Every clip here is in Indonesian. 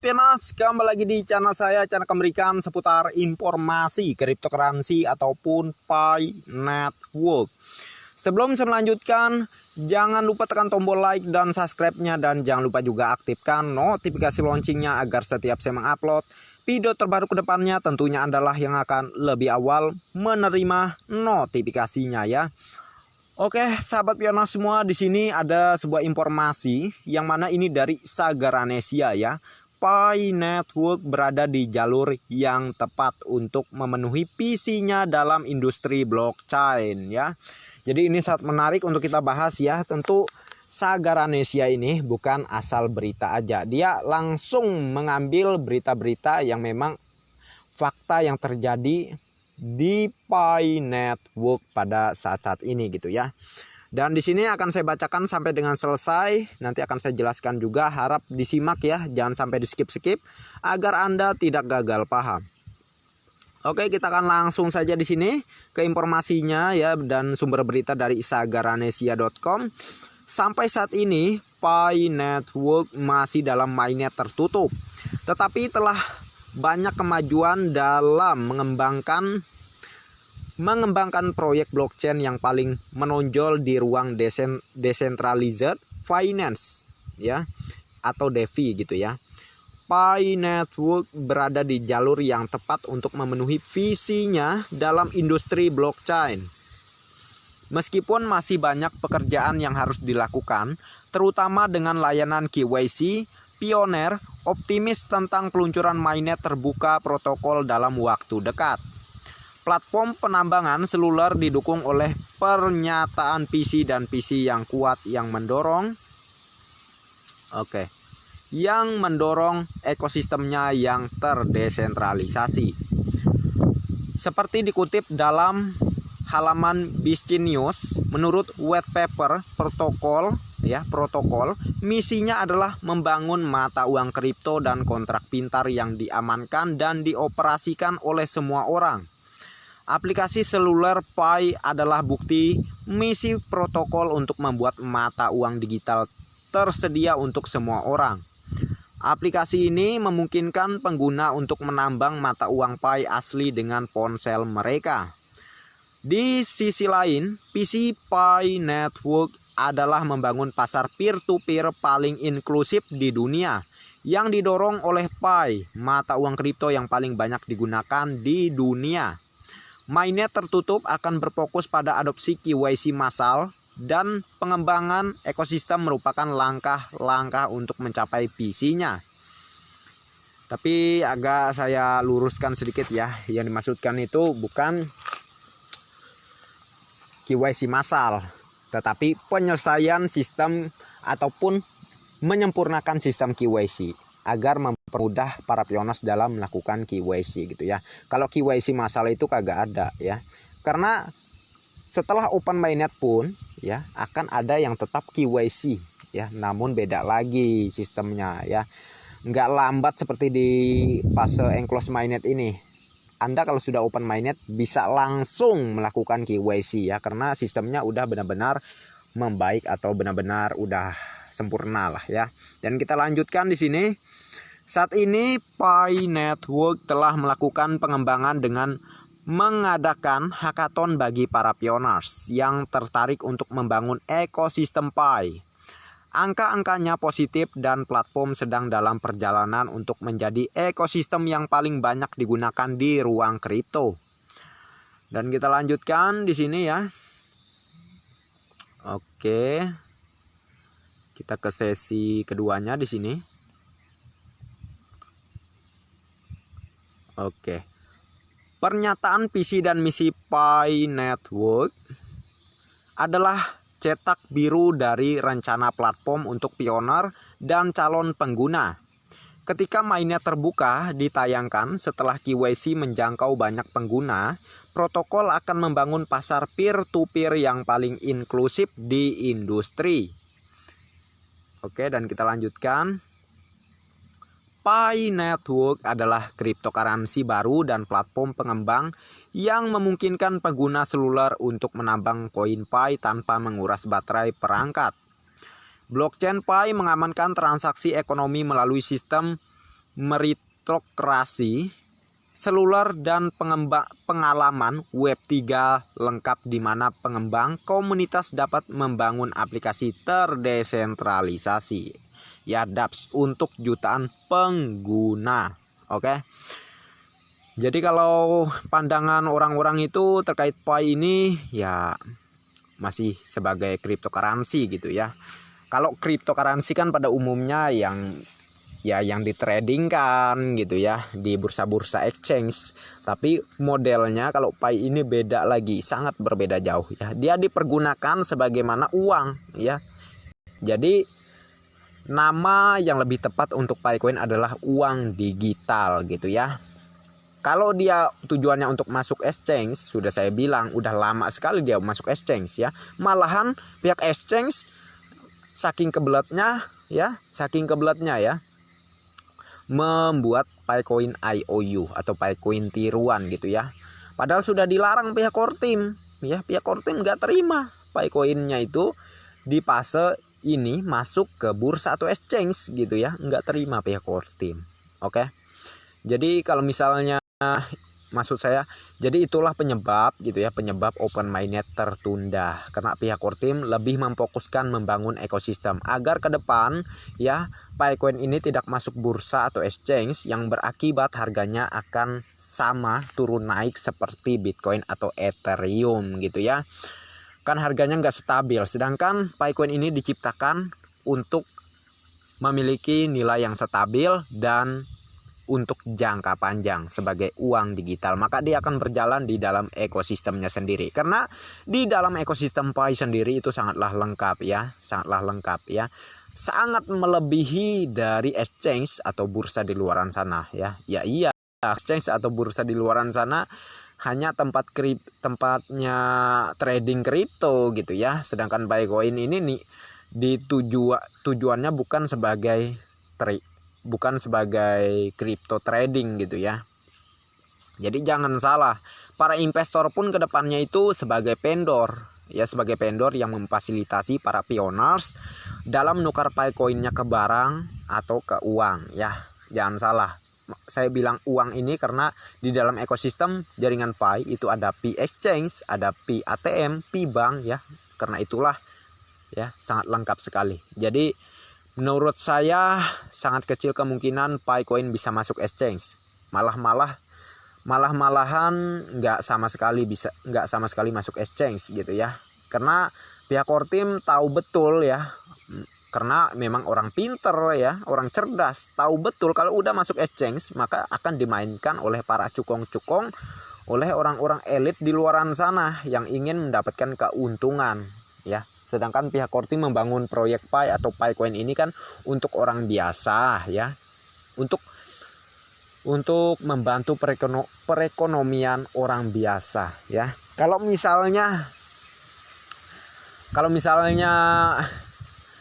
Pianas, kembali lagi di channel saya, channel memberikan seputar informasi cryptocurrency ataupun Pi Network. Sebelum saya melanjutkan, jangan lupa tekan tombol like dan subscribe-nya, dan jangan lupa juga aktifkan notifikasi launchingnya agar setiap saya mengupload video terbaru ke depannya tentunya adalah yang akan lebih awal menerima notifikasinya ya. Oke, sahabat Pianas semua, di sini ada sebuah informasi yang mana ini dari Sagaranesia ya. Pi Network berada di jalur yang tepat untuk memenuhi visinya dalam industri blockchain ya. Jadi ini sangat menarik untuk kita bahas ya. Tentu Sagaranesia ini bukan asal berita aja. Dia langsung mengambil berita-berita yang memang fakta yang terjadi di Pi Network pada saat-saat ini gitu ya. Dan di sini akan saya bacakan sampai dengan selesai. Nanti akan saya jelaskan juga, harap disimak ya, jangan sampai di skip-skip agar Anda tidak gagal paham. Oke, kita akan langsung saja di sini ke informasinya ya, dan sumber berita dari sagaranesia.com. Sampai saat ini Pi Network masih dalam mainnet tertutup, tetapi telah banyak kemajuan dalam mengembangkan proyek blockchain yang paling menonjol di ruang decentralized finance ya, atau DeFi gitu ya. Pi Network berada di jalur yang tepat untuk memenuhi visinya dalam industri blockchain. Meskipun masih banyak pekerjaan yang harus dilakukan, terutama dengan layanan KYC, Pioneer optimis tentang peluncuran mainnet terbuka protokol dalam waktu dekat. Platform penambangan seluler didukung oleh pernyataan PC dan PC yang kuat yang mendorong ekosistemnya yang terdesentralisasi. Seperti dikutip dalam halaman Biskin News, menurut white paper protokol, misinya adalah membangun mata uang kripto dan kontrak pintar yang diamankan dan dioperasikan oleh semua orang. Aplikasi seluler Pi adalah bukti misi protokol untuk membuat mata uang digital tersedia untuk semua orang. Aplikasi ini memungkinkan pengguna untuk menambang mata uang Pi asli dengan ponsel mereka. Di sisi lain, PC Pi Network adalah membangun pasar peer-to-peer paling inklusif di dunia yang didorong oleh Pi, mata uang kripto yang paling banyak digunakan di dunia. Mainnet tertutup akan berfokus pada adopsi KYC massal dan pengembangan ekosistem merupakan langkah-langkah untuk mencapai visinya. Tapi agak saya luruskan sedikit ya, yang dimaksudkan itu bukan KYC massal, tetapi penyelesaian sistem ataupun menyempurnakan sistem KYC agar mempermudah para pionas dalam melakukan KYC gitu ya. Kalau KYC masalah itu kagak ada ya. Karena setelah open mainnet pun ya akan ada yang tetap KYC ya, namun beda lagi sistemnya ya. Nggak lambat seperti di fase enclosed mainnet ini. Anda kalau sudah open mainnet bisa langsung melakukan KYC ya, karena sistemnya udah benar-benar membaik atau benar-benar udah sempurna lah ya. Dan kita lanjutkan di sini. Saat ini Pi Network telah melakukan pengembangan dengan mengadakan hackathon bagi para pioneers yang tertarik untuk membangun ekosistem Pi. Angka-angkanya positif dan platform sedang dalam perjalanan untuk menjadi ekosistem yang paling banyak digunakan di ruang kripto. Dan kita lanjutkan di sini ya. Oke. Kita ke sesi keduanya di sini. Oke. Pernyataan visi dan misi Pi Network adalah cetak biru dari rencana platform untuk pioner dan calon pengguna. Ketika mainnet terbuka ditayangkan setelah KYC menjangkau banyak pengguna, protokol akan membangun pasar peer-to-peer yang paling inklusif di industri. Oke, dan kita lanjutkan. Pi Network adalah cryptocurrency baru dan platform pengembang yang memungkinkan pengguna seluler untuk menambang koin Pi tanpa menguras baterai perangkat. Blockchain Pi mengamankan transaksi ekonomi melalui sistem meritokrasi seluler dan pengalaman Web 3 lengkap di mana pengembang komunitas dapat membangun aplikasi terdesentralisasi ya dApps untuk jutaan pengguna. Oke. Jadi kalau pandangan orang-orang itu terkait Pi ini ya masih sebagai cryptocurrency gitu ya. Kalau cryptocurrency kan pada umumnya yang ditradingkan gitu ya di bursa-bursa exchange. Tapi modelnya kalau Pi ini beda lagi, sangat berbeda jauh ya. Dia dipergunakan sebagaimana uang ya. Jadi nama yang lebih tepat untuk Picoin adalah uang digital gitu ya. Kalau dia tujuannya untuk masuk exchange, sudah saya bilang udah lama sekali dia masuk exchange ya. Malahan pihak exchange saking kebelatnya ya, membuat Picoin IOU atau Picoin tiruan gitu ya. Padahal sudah dilarang pihak core team ya. Pihak core team nggak terima Picoinnya itu di fase ini masuk ke bursa atau exchange gitu ya. Nggak terima pihak core team. Oke. Jadi kalau misalnya maksud saya, jadi itulah penyebab gitu ya, penyebab open mainnet tertunda karena pihak core team lebih memfokuskan membangun ekosistem agar ke depan ya Picoin ini tidak masuk bursa atau exchange yang berakibat harganya akan sama turun naik seperti Bitcoin atau Ethereum gitu ya. Kan harganya nggak stabil, sedangkan Picoin ini diciptakan untuk memiliki nilai yang stabil dan untuk jangka panjang sebagai uang digital, maka dia akan berjalan di dalam ekosistemnya sendiri. Karena di dalam ekosistem Pi sendiri itu sangatlah lengkap ya, sangat melebihi dari exchange atau bursa di luaran sana ya. Ya iya, exchange atau bursa di luaran sana hanya tempatnya trading kripto gitu ya. Sedangkan Picoin ini nih tujuannya bukan sebagai crypto trading gitu ya. Jadi jangan salah, para investor pun kedepannya itu sebagai vendor ya, sebagai vendor yang memfasilitasi para pioneers dalam menukar Picoinnya ke barang atau ke uang ya. Jangan salah, saya bilang uang ini karena di dalam ekosistem jaringan Pi itu ada Pi exchange, ada Pi ATM, Pi bank ya. Karena itulah ya sangat lengkap sekali. Jadi menurut saya sangat kecil kemungkinan Picoin bisa masuk exchange. Malahan nggak sama sekali masuk exchange gitu ya. Karena pihak core team tahu betul ya. Karena memang orang pinter ya, orang cerdas, tahu betul kalau udah masuk exchange maka akan dimainkan oleh para cukong-cukong, oleh orang-orang elit di luaran sana yang ingin mendapatkan keuntungan ya. Sedangkan pihak core team membangun proyek Pi atau Picoin ini kan untuk orang biasa ya. Untuk membantu perekonomian orang biasa ya. Kalau misalnya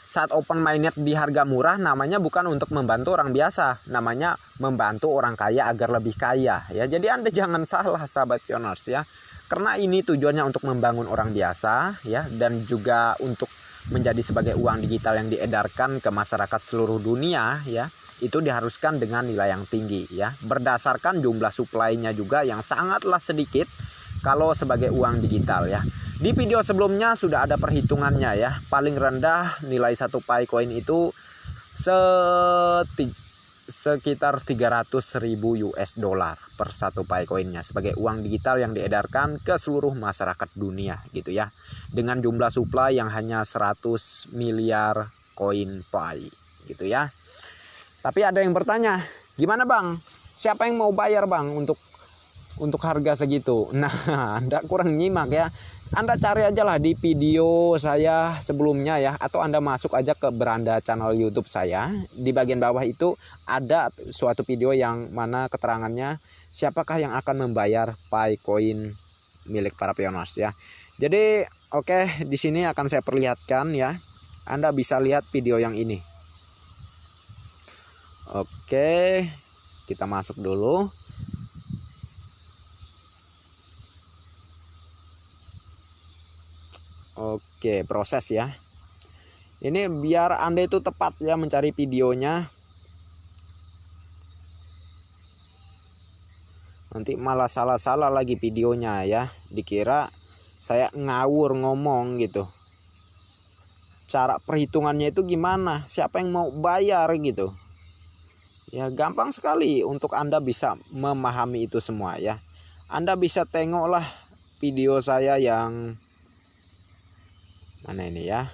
saat open mainnet di harga murah, namanya bukan untuk membantu orang biasa, namanya membantu orang kaya agar lebih kaya ya. Jadi Anda jangan salah sahabat pioners ya. Karena ini tujuannya untuk membangun orang biasa ya, dan juga untuk menjadi sebagai uang digital yang diedarkan ke masyarakat seluruh dunia ya. Itu diharuskan dengan nilai yang tinggi ya, berdasarkan jumlah supply-nya juga yang sangatlah sedikit kalau sebagai uang digital ya. Di video sebelumnya sudah ada perhitungannya ya. Paling rendah nilai satu Picoin itu sekitar 300.000 US dollar per satu Picoinnya sebagai uang digital yang diedarkan ke seluruh masyarakat dunia gitu ya, dengan jumlah supply yang hanya 100 miliar koin Pi gitu ya. Tapi ada yang bertanya, gimana bang, siapa yang mau bayar bang untuk harga segitu? Nah, Anda kurang nyimak ya. Anda cari aja lah di video saya sebelumnya ya, atau Anda masuk aja ke beranda channel YouTube saya. Di bagian bawah itu ada suatu video yang mana keterangannya siapakah yang akan membayar Picoin milik para pioners ya. Jadi oke, di sini akan saya perlihatkan ya. Anda bisa lihat video yang ini. Oke, kita masuk dulu. Oke, proses ya. Ini biar Anda itu tepat ya mencari videonya. Nanti malah salah-salah lagi videonya ya. Dikira saya ngawur ngomong gitu. Cara perhitungannya itu gimana? Siapa yang mau bayar gitu? Ya gampang sekali untuk Anda bisa memahami itu semua ya. Anda bisa tengoklah video saya yang mana ini ya.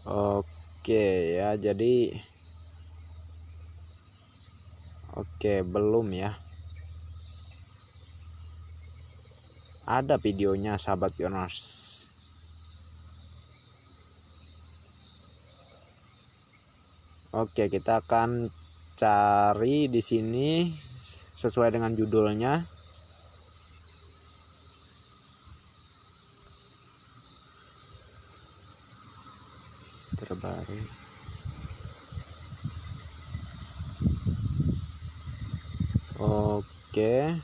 Oke ya, jadi oke belum ya. Ada videonya sahabat pioners. Oke, kita akan cari di sini sesuai dengan judulnya. Terbaru. Oke.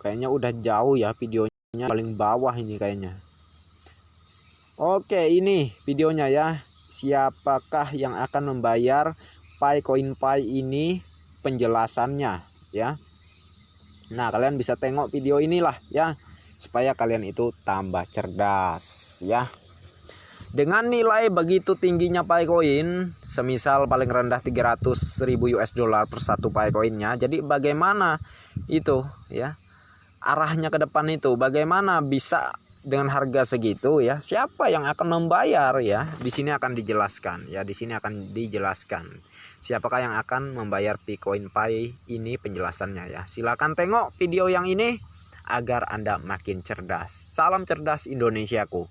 Kayaknya udah jauh ya videonya, paling bawah ini kayaknya. Oke, ini videonya ya. Siapakah yang akan membayar Picoin Pi ini, penjelasannya ya. Nah, kalian bisa tengok video inilah ya, supaya kalian itu tambah cerdas ya. Dengan nilai begitu tingginya Picoin, semisal paling rendah 300.000 US dollar per satu Picoinnya. Jadi bagaimana itu ya? Arahnya ke depan itu bagaimana bisa dengan harga segitu ya? Siapa yang akan membayar ya? Di sini akan dijelaskan ya, di sini akan dijelaskan siapakah yang akan membayar Picoin Pi ini, penjelasannya ya. Silakan tengok video yang ini agar Anda makin cerdas. Salam cerdas Indonesiaku.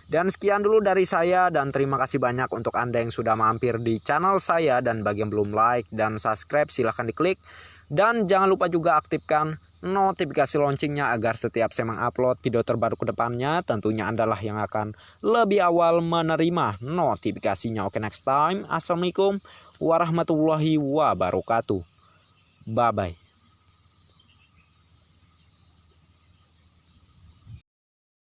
Dan sekian dulu dari saya, dan terima kasih banyak untuk Anda yang sudah mampir di channel saya, dan bagi yang belum like dan subscribe silahkan diklik. Dan jangan lupa juga aktifkan notifikasi loncengnya agar setiap saya mengupload video terbaru ke depannya, tentunya Anda lah yang akan lebih awal menerima notifikasinya. Oke, next time. Assalamualaikum warahmatullahi wabarakatuh. Bye bye.